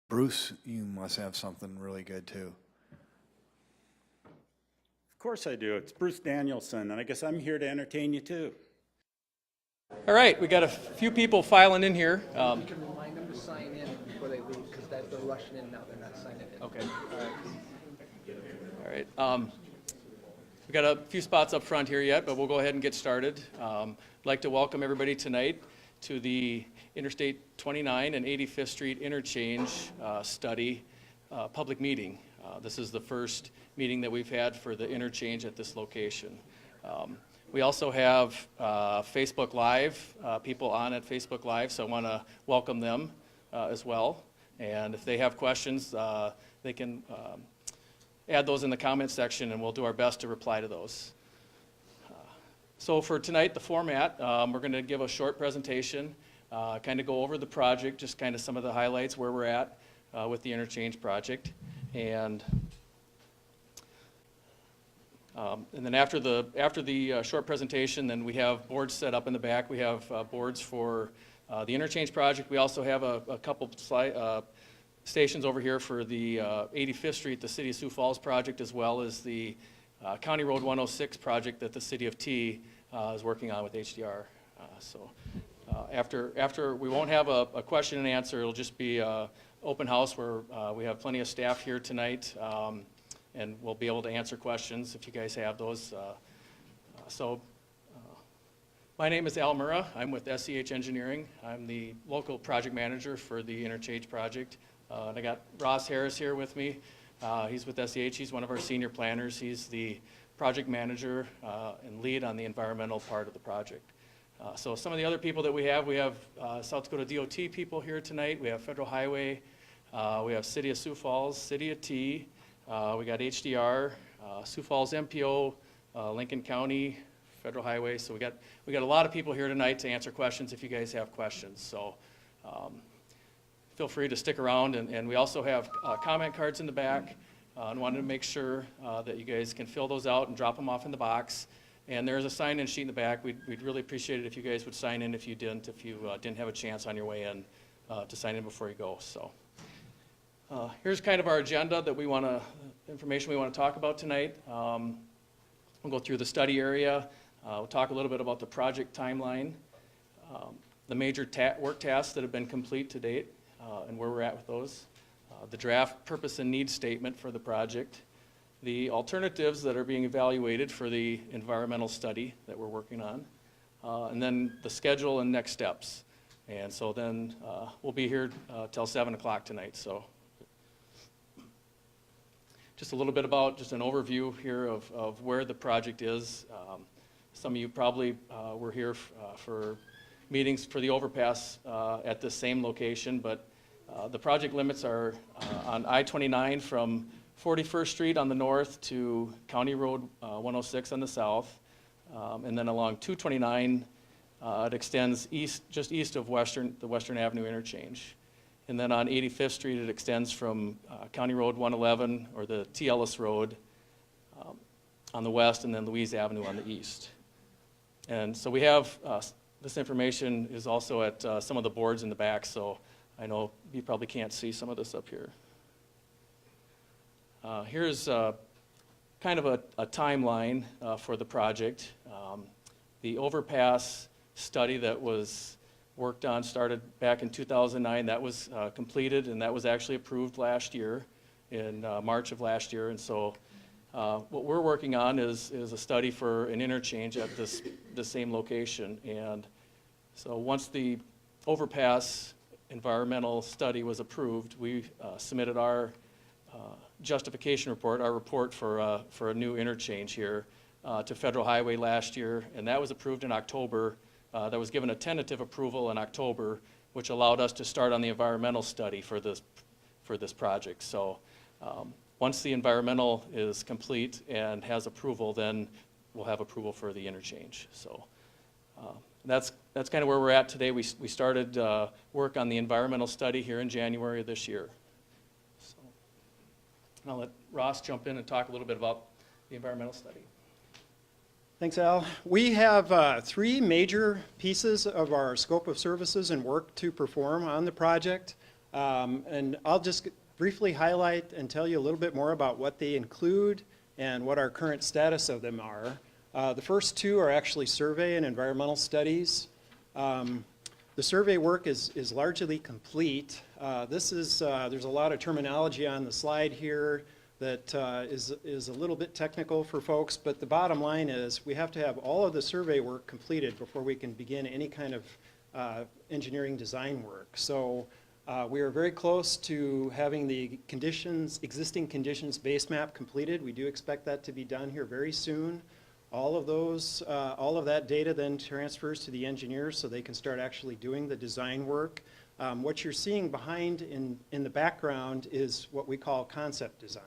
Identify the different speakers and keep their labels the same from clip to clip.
Speaker 1: Bruce, you must have something really good too.
Speaker 2: Of course I do. It's Bruce Danielson, and I guess I'm here to entertain you too.
Speaker 3: All right, we got a few people filing in here.
Speaker 4: You can remind them to sign in before they leave, because they're rushing in now. They're not signing in.
Speaker 3: Okay. All right. We got a few spots up front here yet, but we'll go ahead and get started. I'd like to welcome everybody tonight to the Interstate 29 and 85th Street Interchange study public meeting. This is the first meeting that we've had for the interchange at this location. We also have Facebook Live, people on at Facebook Live, so I want to welcome them as well. And if they have questions, they can add those in the comment section, and we'll do our best to reply to those. So for tonight, the format, we're going to give a short presentation, kind of go over the project, just kind of some of the highlights where we're at with the interchange project. And then after the short presentation, then we have boards set up in the back. We have boards for the interchange project. We also have a couple stations over here for the 85th Street, the City of Sioux Falls project, as well as the County Road 106 project that the City of T is working on with HDR. After we won't have a question and answer. It'll just be an open house where we have plenty of staff here tonight, and we'll be able to answer questions if you guys have those. My name is Al Murrah. I'm with SEH Engineering. I'm the local project manager for the Interchange project. And I got Ross Harris here with me. He's with SEH. He's one of our senior planners. He's the project manager and lead on the environmental part of the project. So some of the other people that we have South Dakota DOT people here tonight. We have Federal Highway. We have City of Sioux Falls, City of T. We got HDR, Sioux Falls MPO, Lincoln County, Federal Highway. So we got a lot of people here tonight to answer questions if you guys have questions. So feel free to stick around, and we also have comment cards in the back, and wanted to make sure that you guys can fill those out and drop them off in the box. And there's a sign-in sheet in the back. We'd really appreciate it if you guys would sign in if you didn't have a chance on your way in to sign in before you go. So here's kind of our agenda that information we want to talk about tonight. We'll go through the study area. We'll talk a little bit about the project timeline, the major work tasks that have been complete to date, and where we're at with those, the draft purpose and need statement for the project, the alternatives that are being evaluated for the environmental study that we're working on, and then the schedule and next steps. And so then we'll be here till 7 o'clock tonight. So just a little bit about just an overview here of where the project is. Some of you probably were here for meetings for the overpass at the same location, but the project limits are on I-29 from 41st Street on the north to County Road 106 on the south, and then along 229 it extends just east of the Western Avenue interchange. And then on 85th Street it extends from County Road 111, or the T. Ellis Road, on the west, and then Louise Avenue on the east. And so we have, this information is also at some of the boards in the back, so I know you probably can't see some of this up here. Here's kind of a timeline for the project. The overpass study that was worked on started back in 2009. That was completed, and that was actually approved last year, in March of last year. And so what we're working on is a study for an interchange at the same location. And so once the overpass environmental study was approved, we submitted our justification report, our report for a new interchange here to Federal Highway last year, and that was approved in October. That was given a tentative approval in October, which allowed us to start on the environmental study for this project. So once the environmental is complete and has approval, then we'll have approval for the interchange. So that's kind of where we're at today. We started work on the environmental study here in January of this year. So, and I'll let Ross jump in and talk a little bit about the environmental study.
Speaker 5: Thanks, Al. We have 3 major pieces of our scope of services and work to perform on the project. And I'll just briefly highlight and tell you a little bit more about what they include and what our current status of them are. The first two are actually survey and environmental studies. The survey work is largely complete. There's a lot of terminology on the slide here that is a little bit technical for folks, but the bottom line is we have to have all of the survey work completed before we can begin any kind of engineering design work. So we are very close to having the existing conditions base map completed. We do expect that to be done here very soon. All of that data then transfers to the engineers so they can start actually doing the design work. What you're seeing behind in the background is what we call concept design.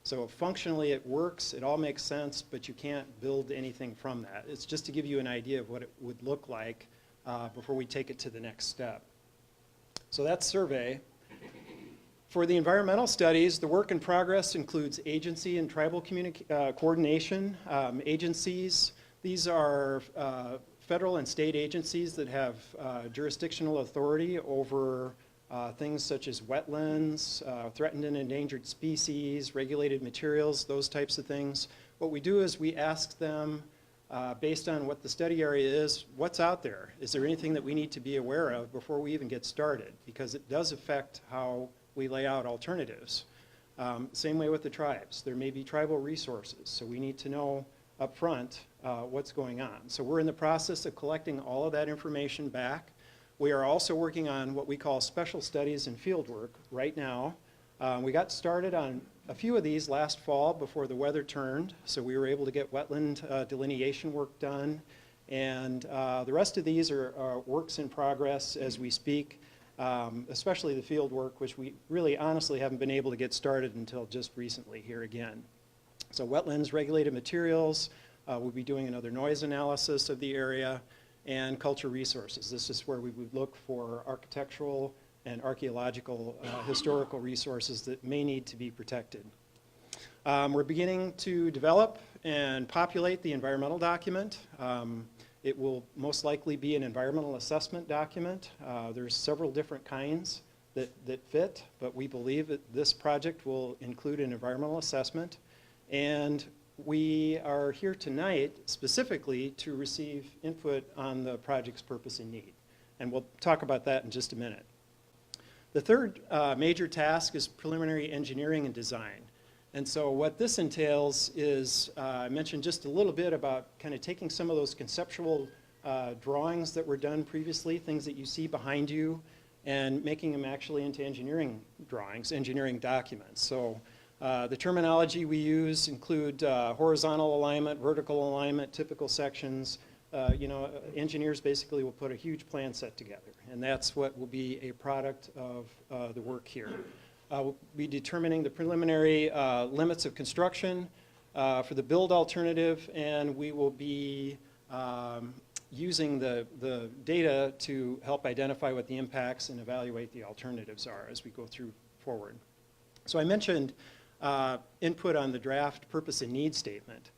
Speaker 5: So functionally it works, it all makes sense, but you can't build anything from that. It's just to give you an idea of what it would look like before we take it to the next step. So that's survey. For the environmental studies, the work in progress includes agency and tribal coordination. Agencies, these are federal and state agencies that have jurisdictional authority over things such as wetlands, threatened and endangered species, regulated materials, those types of things. What we do is we ask them, based on what the study area is, what's out there? Is there anything that we need to be aware of before we even get started? Because it does affect how we lay out alternatives. Same way with the tribes. There may be tribal resources, so we need to know up front what's going on. So we're in the process of collecting all of that information back. We are also working on what we call special studies and field work right now. We got started on a few of these last fall before the weather turned, so we were able to get wetland delineation work done. And the rest of these are works in progress as we speak, especially the field work, which we really honestly haven't been able to get started until just recently here again. So wetlands, regulated materials, we'll be doing another noise analysis of the area, and culture resources. This is where we would look for architectural and archaeological historical resources that may need to be protected. We're beginning to develop and populate the environmental document. It will most likely be an environmental assessment document. There's several different kinds that fit, but we believe that this project will include an environmental assessment. And we are here tonight specifically to receive input on the project's purpose and need. And we'll talk about that in just a minute. The third major task is preliminary engineering and design. And so what this entails is, I mentioned just a little bit about kind of taking some of those conceptual drawings that were done previously, things that you see behind you, and making them actually into engineering drawings, engineering documents. So the terminology we use include horizontal alignment, vertical alignment, typical sections. Engineers basically will put a huge plan set together, and that's what will be a product of the work here. We'll be determining the preliminary limits of construction for the build alternative, and we will be using the data to help identify what the impacts and evaluate the alternatives are as we go through forward. So I mentioned input on the draft purpose and need statement.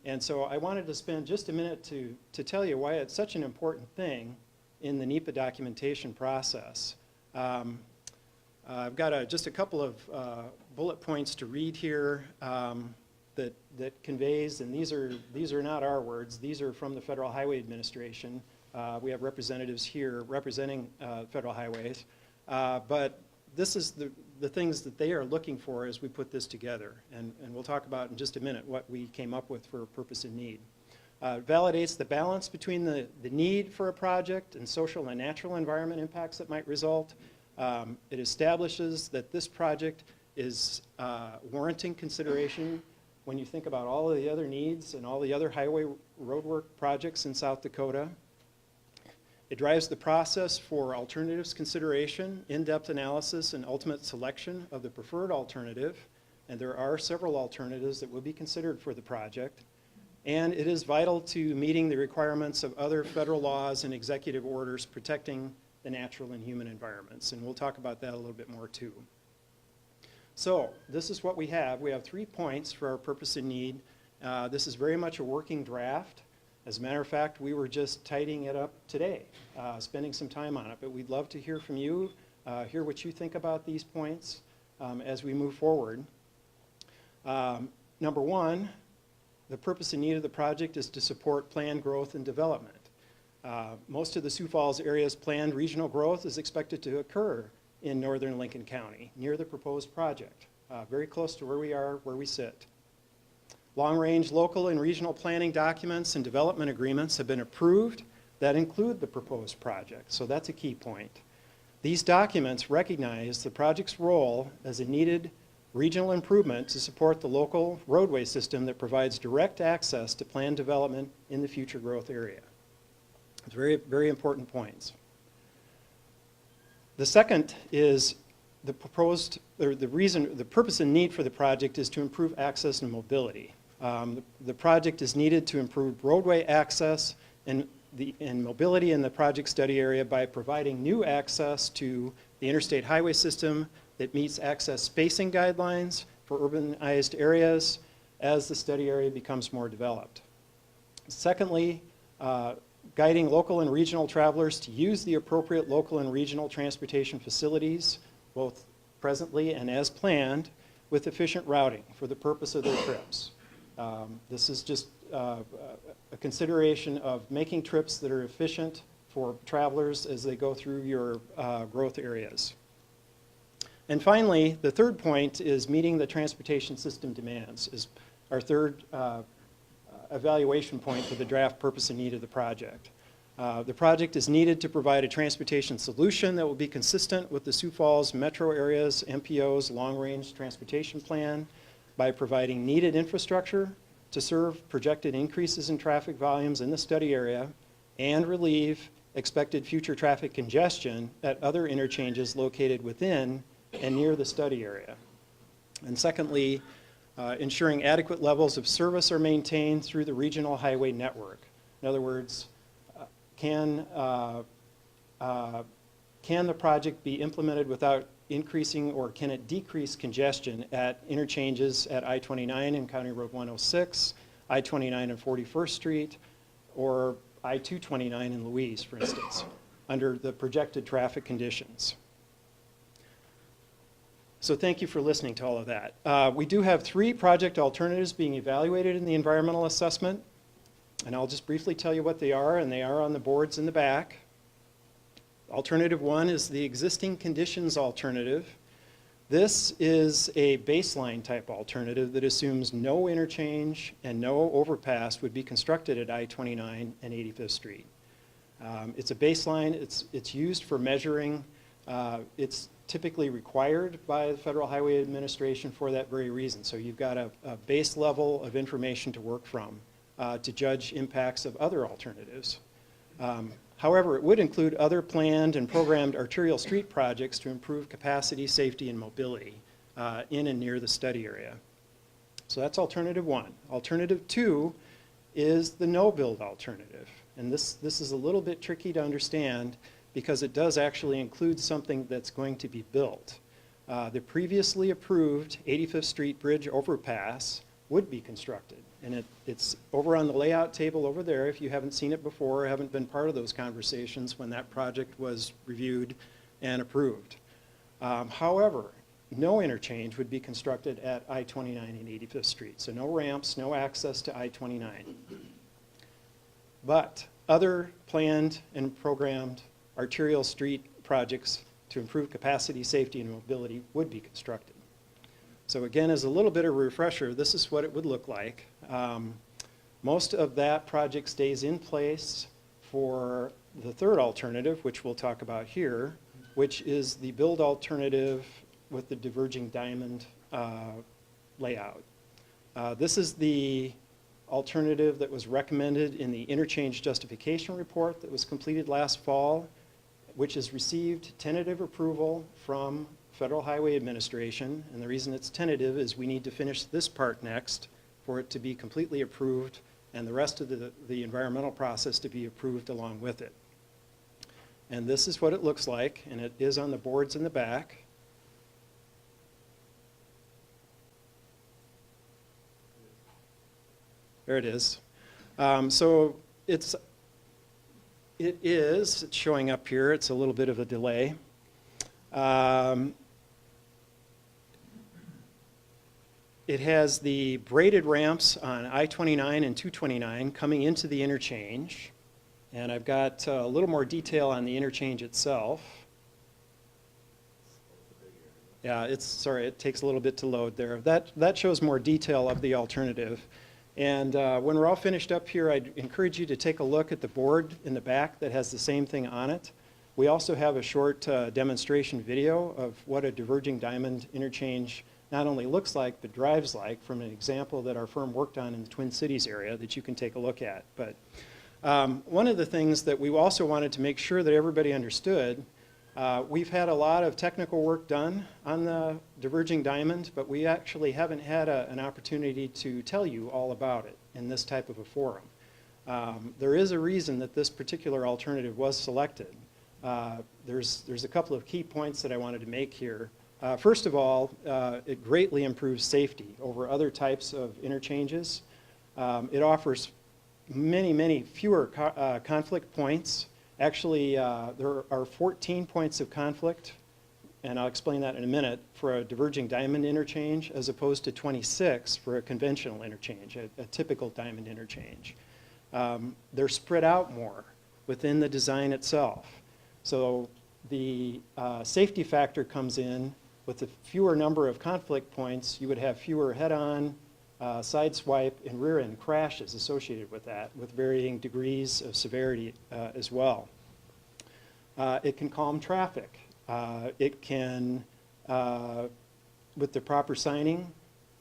Speaker 5: And so I wanted to spend just a minute to tell you why it's such an important thing in the NEPA documentation process. I've got just a couple of bullet points to read here that conveys, and these are not our words, these are from the Federal Highway Administration. We have representatives here representing Federal Highways, but this is the things that they are looking for as we put this together, and we'll talk about in just a minute what we came up with for purpose and need. Validates the balance between the need for a project and social and natural environment impacts that might result. It establishes that this project is warranting consideration when you think about all of the other needs and all the other highway roadwork projects in South Dakota. It drives the process for alternatives consideration, in-depth analysis, and ultimate selection of the preferred alternative. And there are several alternatives that will be considered for the project. And it is vital to meeting the requirements of other federal laws and executive orders protecting the natural and human environments. And we'll talk about that a little bit more too. So this is what we have. We have 3 points for our purpose and need. This is very much a working draft. As a matter of fact, we were just tidying it up today, spending some time on it, but we'd love to hear from you. hear what you think about these points as we move forward. Number one, the purpose and need of the project is to support planned growth and development. Most of the Sioux Falls area's planned regional growth is expected to occur in northern Lincoln County, near the proposed project, very close to where we are, where we sit. Long-range local and regional planning documents and development agreements have been approved that include the proposed project, so that's a key point. These documents recognize the project's role as a needed regional improvement to support the local roadway system that provides direct access to planned development in the future growth area. It's very, very important points. The second is the purpose and need for the project is to improve access and mobility. The project is needed to improve roadway access and mobility in the project study area by providing new access to the interstate highway system that meets access spacing guidelines for urbanized areas as the study area becomes more developed. Secondly, guiding local and regional travelers to use the appropriate local and regional transportation facilities, both presently and as planned, with efficient routing for the purpose of their trips. This is just a consideration of making trips that are efficient for travelers as they go through your growth areas. And finally, the third point is meeting the transportation system demands, is our third evaluation point for the draft purpose and need of the project. The project is needed to provide a transportation solution that will be consistent with the Sioux Falls metro area's MPO's long-range transportation plan by providing needed infrastructure to serve projected increases in traffic volumes in the study area and relieve expected future traffic congestion at other interchanges located within and near the study area. And secondly, ensuring adequate levels of service are maintained through the regional highway network. In other words, can the project be implemented without increasing, or can it decrease congestion at interchanges at I-29 and County Road 106, I-29 and 41st Street, or I-229 in Louise, for instance, under the projected traffic conditions? So thank you for listening to all of that. We do have 3 project alternatives being evaluated in the environmental assessment, and I'll just briefly tell you what they are, and they are on the boards in the back. Alternative 1 is the existing conditions alternative. This is a baseline type alternative that assumes no interchange and no overpass would be constructed at I-29 and 85th Street. It's a baseline. It's used for measuring. It's typically required by the Federal Highway Administration for that very reason. So you've got a base level of information to work from to judge impacts of other alternatives. However, it would include other planned and programmed arterial street projects to improve capacity, safety, and mobility in and near the study area. So that's alternative 1. Alternative 2 is the no-build alternative. And this is a little bit tricky to understand because it does actually include something that's going to be built. The previously approved 85th Street Bridge overpass would be constructed. And it's over on the layout table over there if you haven't seen it before or haven't been part of those conversations when that project was reviewed and approved. However, no interchange would be constructed at I-29 and 85th Street. So no ramps, no access to I-29. But other planned and programmed arterial street projects to improve capacity, safety, and mobility would be constructed. So again, as a little bit of a refresher, this is what it would look like. Most of that project stays in place for the third alternative, which we'll talk about here, which is the build alternative with the diverging diamond layout. This is the alternative that was recommended in the interchange justification report that was completed last fall, which has received tentative approval from Federal Highway Administration. And the reason it's tentative is we need to finish this part next for it to be completely approved and the rest of the environmental process to be approved along with it. And this is what it looks like, and it is on the boards in the back. There it is. So it's showing up here. It's a little bit of a delay. It has the braided ramps on I-29 and 229 coming into the interchange. And I've got a little more detail on the interchange itself. Yeah, sorry, it takes a little bit to load there. That shows more detail of the alternative. And when we're all finished up here, I'd encourage you to take a look at the board in the back that has the same thing on it. We also have a short demonstration video of what a diverging diamond interchange not only looks like, but drives like, from an example that our firm worked on in the Twin Cities area that you can take a look at. But one of the things that we also wanted to make sure that everybody understood, we've had a lot of technical work done on the diverging diamond, but we actually haven't had an opportunity to tell you all about it in this type of a forum. There is a reason that this particular alternative was selected. There's a couple of key points that I wanted to make here. First of all, it greatly improves safety over other types of interchanges. It offers many fewer conflict points. Actually, there are 14 points of conflict, and I'll explain that in a minute, for a diverging diamond interchange, as opposed to 26 for a conventional interchange, a typical diamond interchange. They're spread out more within the design itself. So the safety factor comes in. With a fewer number of conflict points, you would have fewer head-on, side swipe, and rear-end crashes associated with that, with varying degrees of severity as well. It can calm traffic. It can, with the proper signing,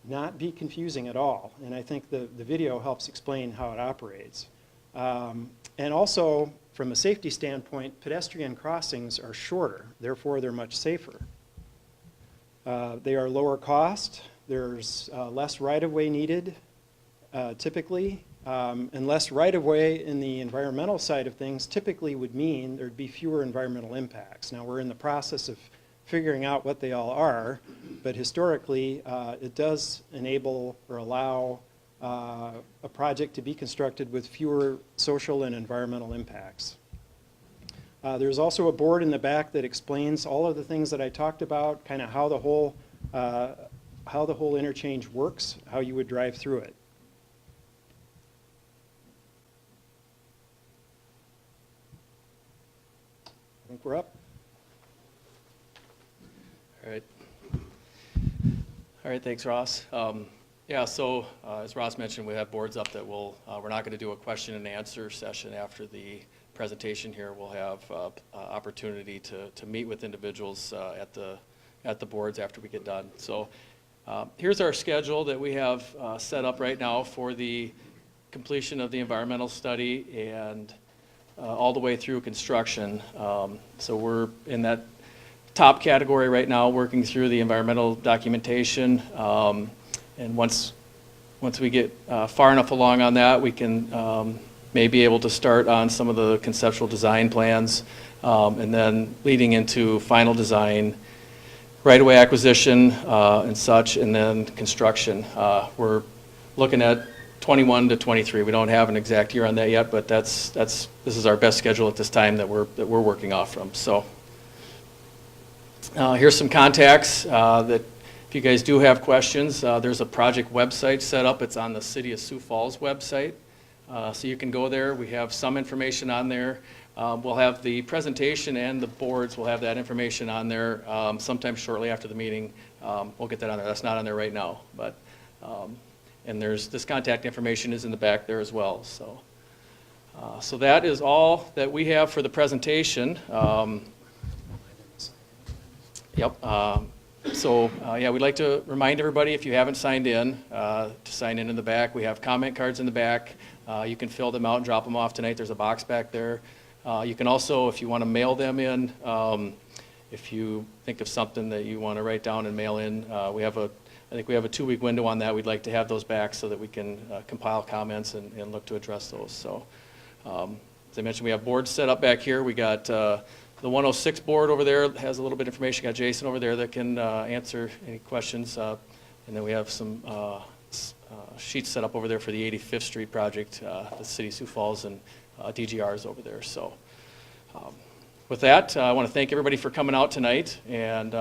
Speaker 5: not be confusing at all. And I think the video helps explain how it operates. And also, from a safety standpoint, pedestrian crossings are shorter. Therefore, they're much safer. They are lower cost. There's less right-of-way needed, typically, and less right-of-way in the environmental side of things typically would mean there'd be fewer environmental impacts. Now, we're in the process of figuring out what they all are, but historically, it does enable or allow a project to be constructed with fewer social and environmental impacts. There's also a board in the back that explains all of the things that I talked about, kind of how the whole interchange works, how you would drive through it. I think we're up.
Speaker 3: All right, thanks, Ross. Yeah, so as Ross mentioned, we have boards up that we're not going to do a question and answer session after the presentation here. We'll have opportunity to meet with individuals at the boards after we get done. So here's our schedule that we have set up right now for the completion of the environmental study and all the way through construction. So we're in that top category right now, working through the environmental documentation. And once we get far enough along on that, we can may be able to start on some of the conceptual design plans, and then leading into final design, right-of-way acquisition and such, and then construction. We're looking at 21 to 23. We don't have an exact year on that yet, but this is our best schedule at this time that we're working off from. So here's some contacts that if you guys do have questions, there's a project website set up. It's on the City of Sioux Falls website. So you can go there. We have some information on there. We'll have the presentation and the boards. We'll have that information on there sometime shortly after the meeting. We'll get that on there. That's not on there right now. But and this contact information is in the back there as well. So so that is all that we have for the presentation. Yep. So yeah, we'd like to remind everybody, if you haven't signed in, to sign in the back. We have comment cards in the back. You can fill them out and drop them off tonight. There's a box back there. You can also, if you want to mail them in, if you think of something that you want to write down and mail in, I think we have a 2-week window on that. We'd like to have those back so that we can compile comments and look to address those. So as I mentioned, we have boards set up back here. We got the 106 board over there has a little bit of information. Got Jason over there that can answer any questions. And then we have some sheets set up over there for the 85th Street project, the City of Sioux Falls, and DGR is over there. So With that, I want to thank everybody for coming out tonight, and